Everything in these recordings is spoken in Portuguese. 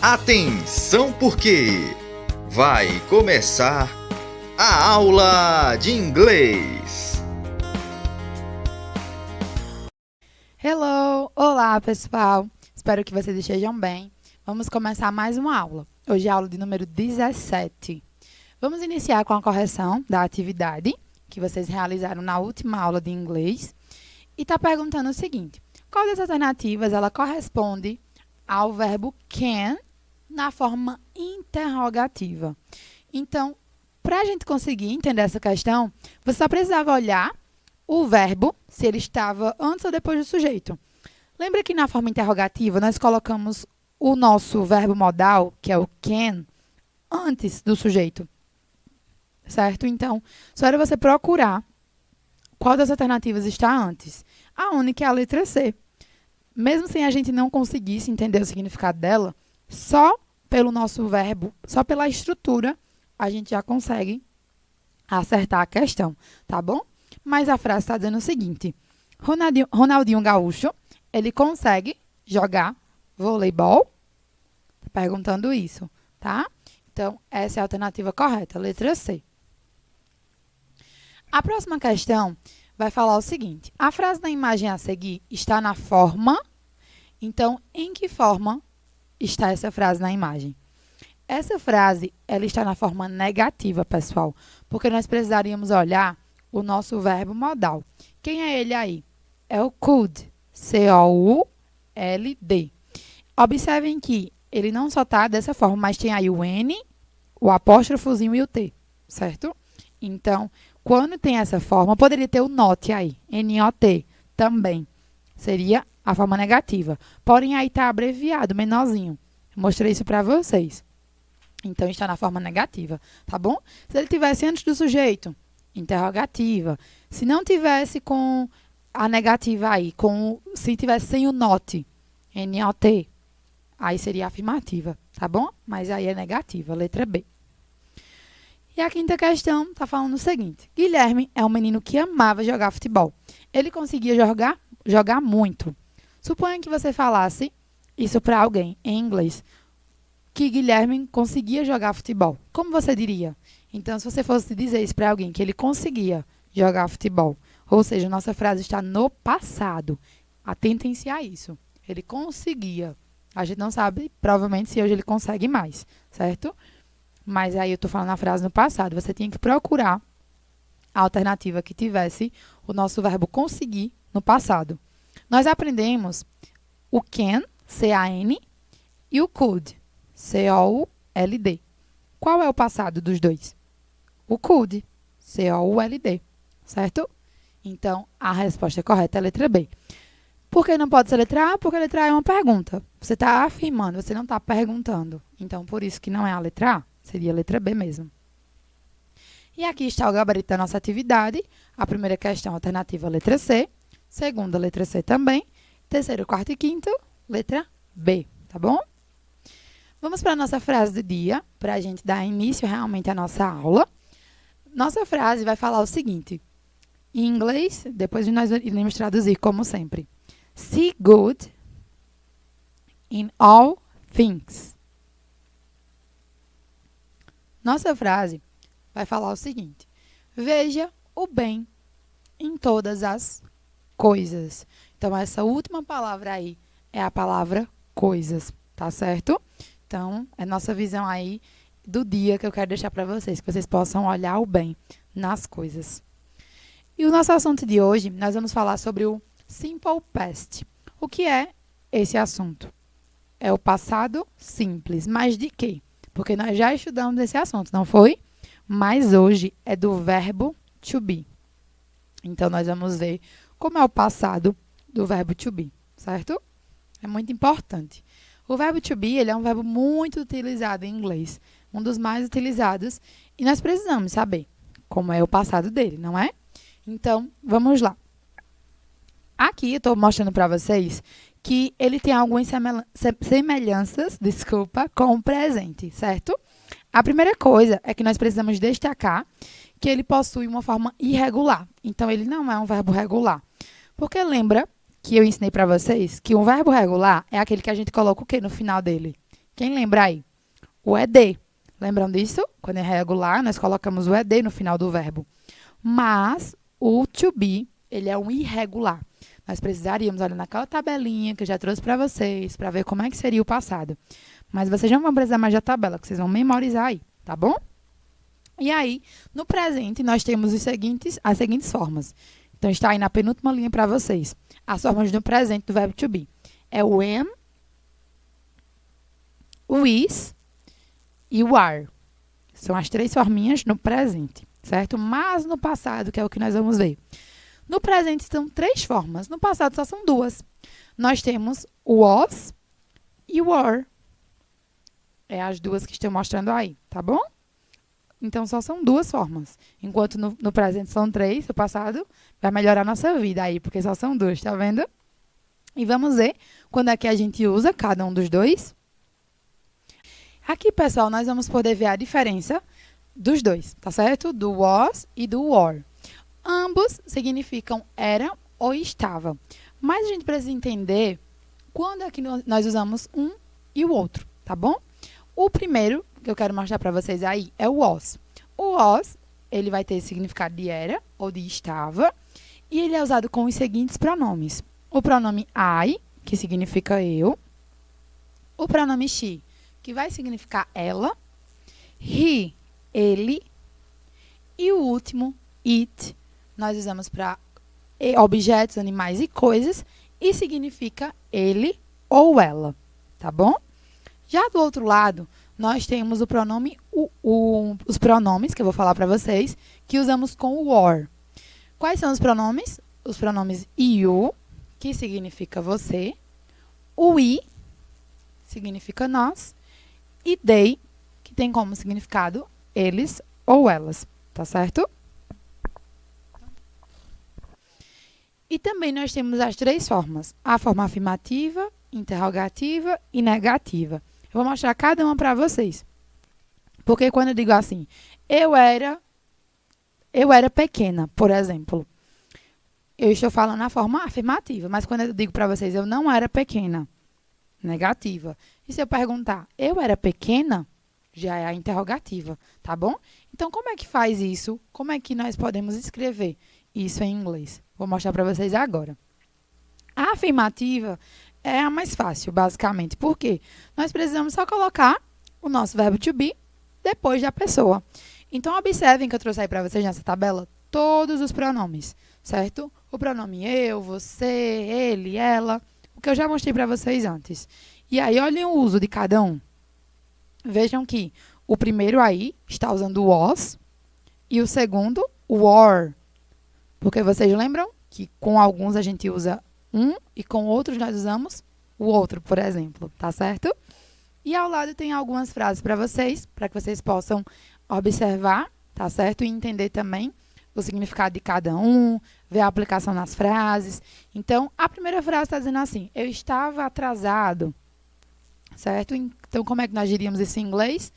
Atenção porque vai começar a aula de inglês. Hello! Olá, pessoal! Espero que vocês estejam bem. Vamos começar mais uma aula. Hoje é a aula de número 17. Vamos iniciar com a correção da atividade que vocês realizaram na última aula de inglês. E está perguntando o seguinte: qual das alternativas ela corresponde ao verbo can na forma interrogativa? Então, para a gente conseguir entender essa questão, você só precisava olhar o verbo, se ele estava antes ou depois do sujeito. Lembra que na forma interrogativa nós colocamos o nosso verbo modal, que é o can, antes do sujeito, certo? Então, só era você procurar qual das alternativas está antes. A única é a letra C. Mesmo sem a gente não conseguisse entender o significado dela, só pelo nosso verbo, só pela estrutura, a gente já consegue acertar a questão, tá bom? Mas a frase está dizendo o seguinte: Ronaldinho Gaúcho, ele consegue jogar voleibol? Tá perguntando isso, tá? Então, essa é a alternativa correta, letra C. A próxima questão vai falar o seguinte: a frase da imagem a seguir está na forma. Então, em que forma está essa frase na imagem? Essa frase, ela está na forma negativa, pessoal, porque nós precisaríamos olhar o nosso verbo modal. Quem é ele aí? É o could, C-O-U-L-D. Observem que ele não só está dessa forma, mas tem aí o N, o apóstrofozinho e o T, certo? Então, quando tem essa forma, poderia ter o not aí, N-O-T, também. Seria a forma negativa. Porém, aí está abreviado, menorzinho. Mostrei isso para vocês. Então, está na forma negativa, tá bom? Se ele tivesse antes do sujeito, interrogativa. Se não tivesse com a negativa aí, se tivesse sem o not, N-O-T, aí seria afirmativa, tá bom? Mas aí é negativa, letra B. E a quinta questão está falando o seguinte: Guilherme é um menino que amava jogar futebol. Ele conseguia jogar muito. Suponha que você falasse isso para alguém em inglês, que Guilherme conseguia jogar futebol. Como você diria? Então, se você fosse dizer isso para alguém, que ele conseguia jogar futebol, ou seja, nossa frase está no passado. Atentem-se a isso. Ele conseguia. A gente não sabe, provavelmente, se hoje ele consegue mais, certo? Mas aí eu estou falando a frase no passado. Você tinha que procurar a alternativa que tivesse o nosso verbo conseguir no passado. Nós aprendemos o can, C-A-N, e o could, C-O-U-L-D. Qual é o passado dos dois? O could, C-O-U-L-D, certo? Então, a resposta correta é a letra B. Por que não pode ser letra A? Porque a letra A é uma pergunta. Você está afirmando, você não está perguntando. Então, por isso que não é a letra A. Seria a letra B mesmo. E aqui está o gabarito da nossa atividade. A primeira questão, alternativa, letra C. Segunda, letra C também. Terceiro, quarto e quinto, letra B, tá bom? Vamos para a nossa frase do dia, para a gente dar início realmente à nossa aula. Nossa frase vai falar o seguinte. Em inglês, depois nós iremos traduzir como sempre. See good in all things. Nossa frase vai falar o seguinte: veja o bem em todas as coisas. Então, essa última palavra aí é a palavra coisas, tá certo? Então, é nossa visão aí do dia que eu quero deixar para vocês, que vocês possam olhar o bem nas coisas. E o nosso assunto de hoje, nós vamos falar sobre o simple past. O que é esse assunto? É o passado simples. Mas de quê? Porque nós já estudamos esse assunto, não foi? Mas hoje é do verbo to be. Então, nós vamos ver como é o passado do verbo to be, certo? É muito importante. O verbo to be, ele é um verbo muito utilizado em inglês. Um dos mais utilizados. E nós precisamos saber como é o passado dele, não é? Então, vamos lá. Aqui, eu estou mostrando para vocês que ele tem algumas semelhanças, com o presente, certo? A primeira coisa é que nós precisamos destacar que ele possui uma forma irregular. Então, ele não é um verbo regular. Porque lembra que eu ensinei para vocês que um verbo regular é aquele que a gente coloca o quê no final dele? Quem lembra aí? O ED. Lembram disso? Quando é irregular, nós colocamos o ED no final do verbo. Mas o to be, ele é um irregular. Nós precisaríamos olhar naquela tabelinha que eu já trouxe para vocês, para ver como é que seria o passado. Mas vocês não vão precisar mais da tabela, que vocês vão memorizar aí, tá bom? E aí, no presente, nós temos as seguintes formas. Então, está aí na penúltima linha para vocês. As formas do presente do verbo to be. É o am, o is e o are. São as 3 forminhas no presente, certo? Mas no passado, que é o que nós vamos ver. No presente são 3 formas. No passado só são 2. Nós temos o was e o were. É as 2 que estou mostrando aí, tá bom? Então, só são 2 formas. Enquanto no presente são 3, o passado vai melhorar a nossa vida aí, porque só são 2, tá vendo? E vamos ver quando é que a gente usa cada um dos 2. Aqui, pessoal, nós vamos poder ver a diferença dos 2, tá certo? Do was e do were. Ambos significam era ou estava. Mas a gente precisa entender quando é que nós usamos um e o outro, tá bom? O primeiro que eu quero mostrar para vocês aí é o was. O was, ele vai ter significado de era ou de estava. E ele é usado com os seguintes pronomes. O pronome I, que significa eu. O pronome she, que vai significar ela. He, ele. E o último, it, nós usamos para objetos, animais e coisas. E significa ele ou ela, tá bom? Já do outro lado, nós temos o pronome, os pronomes, que eu vou falar para vocês, que usamos com o were. Quais são os pronomes? Os pronomes you, que significa você. O we, significa nós. E they, que tem como significado eles ou elas, tá certo? E também nós temos as 3 formas. A forma afirmativa, interrogativa e negativa. Eu vou mostrar cada uma para vocês. Porque quando eu digo assim, eu era pequena, por exemplo. Eu estou falando na forma afirmativa. Mas quando eu digo para vocês, eu não era pequena, negativa. E se eu perguntar, eu era pequena, já é a interrogativa, tá bom? Então, como é que faz isso? Como é que nós podemos escrever isso em inglês? Vou mostrar para vocês agora. A afirmativa é a mais fácil, basicamente. Por quê? Nós precisamos só colocar o nosso verbo to be depois da pessoa. Então, observem que eu trouxe aí para vocês nessa tabela todos os pronomes, certo? O pronome eu, você, ele, ela, o que eu já mostrei para vocês antes. E aí, olhem o uso de cada um. Vejam que o primeiro aí está usando o was e o segundo, o were. Porque vocês lembram que com alguns a gente usa um e com outros nós usamos o outro, por exemplo, tá certo? E ao lado tem algumas frases para que vocês possam observar, tá certo? E entender também o significado de cada um, ver a aplicação nas frases. Então, a primeira frase está dizendo assim, eu estava atrasado, certo? Então, como é que nós diríamos isso em inglês?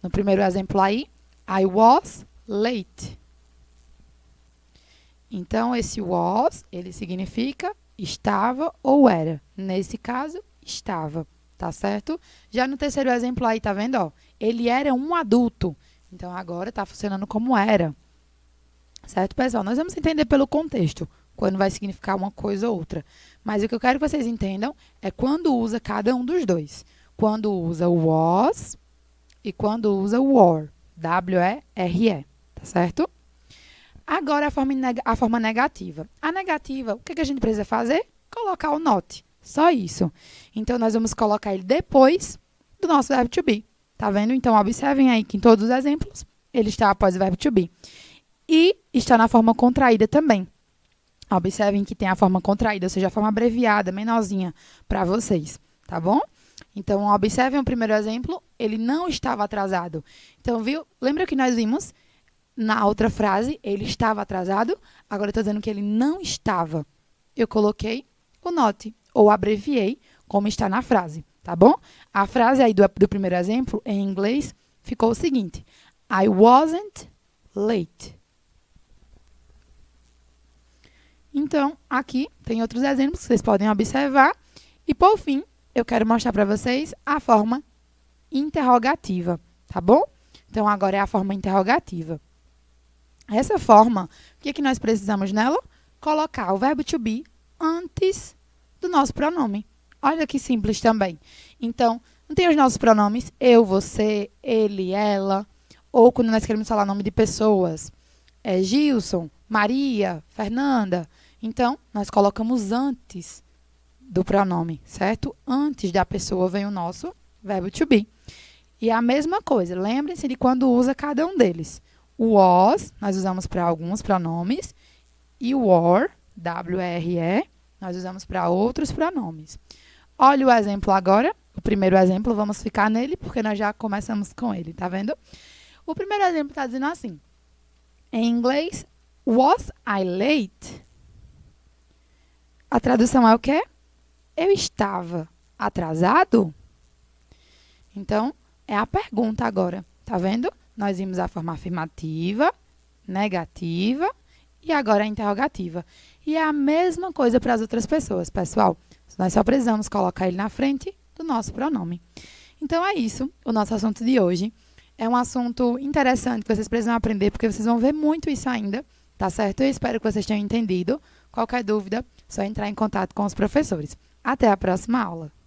No primeiro exemplo aí, I was late. Então, esse was, ele significa estava ou era. Nesse caso, estava, tá certo? Já no terceiro exemplo aí, tá vendo, ó? Ele era um adulto. Então, agora tá funcionando como era. Certo, pessoal? Nós vamos entender pelo contexto, quando vai significar uma coisa ou outra. Mas o que eu quero que vocês entendam é quando usa cada um dos dois. Quando usa o was e quando usa o were. W-E-R-E, tá certo? Agora, a forma negativa. A negativa, o que a gente precisa fazer? Colocar o not. Só isso. Então, nós vamos colocar ele depois do nosso verbo to be. Tá vendo? Então, observem aí que em todos os exemplos, ele está após o verbo to be. E está na forma contraída também. Observem que tem a forma contraída, ou seja, a forma abreviada, menorzinha, para vocês. Tá bom? Então, observem o primeiro exemplo. Ele não estava atrasado. Então, viu? Lembra que nós vimos na outra frase, ele estava atrasado? Agora eu estou dizendo que ele não estava. Eu coloquei o not, ou abreviei, como está na frase, tá bom? A frase aí do primeiro exemplo, em inglês, ficou o seguinte. I wasn't late. Então, aqui tem outros exemplos que vocês podem observar. E, por fim, eu quero mostrar para vocês a forma interrogativa, tá bom? Então, agora é a forma interrogativa. Essa forma, o que é que nós precisamos nela? Colocar o verbo to be antes do nosso pronome. Olha que simples também. Então, não tem os nossos pronomes eu, você, ele, ela, ou quando nós queremos falar nome de pessoas, Gilson, Maria, Fernanda. Então, nós colocamos antes do pronome, certo? Antes da pessoa vem o nosso verbo to be. E a mesma coisa, lembrem-se de quando usa cada um deles. O was, nós usamos para alguns pronomes, e o were, W-R-E, nós usamos para outros pronomes. Olha o exemplo agora, o primeiro exemplo, vamos ficar nele, porque nós já começamos com ele, tá vendo? O primeiro exemplo está dizendo assim, em inglês, was I late? A tradução é o quê? Eu estava atrasado? Então, é a pergunta agora, tá vendo? Nós vimos a forma afirmativa, negativa e agora a interrogativa. E é a mesma coisa para as outras pessoas, pessoal. Nós só precisamos colocar ele na frente do nosso pronome. Então, é isso, o nosso assunto de hoje. É um assunto interessante que vocês precisam aprender, porque vocês vão ver muito isso ainda, tá certo? Eu espero que vocês tenham entendido. Qualquer dúvida, só entrar em contato com os professores. Até a próxima aula!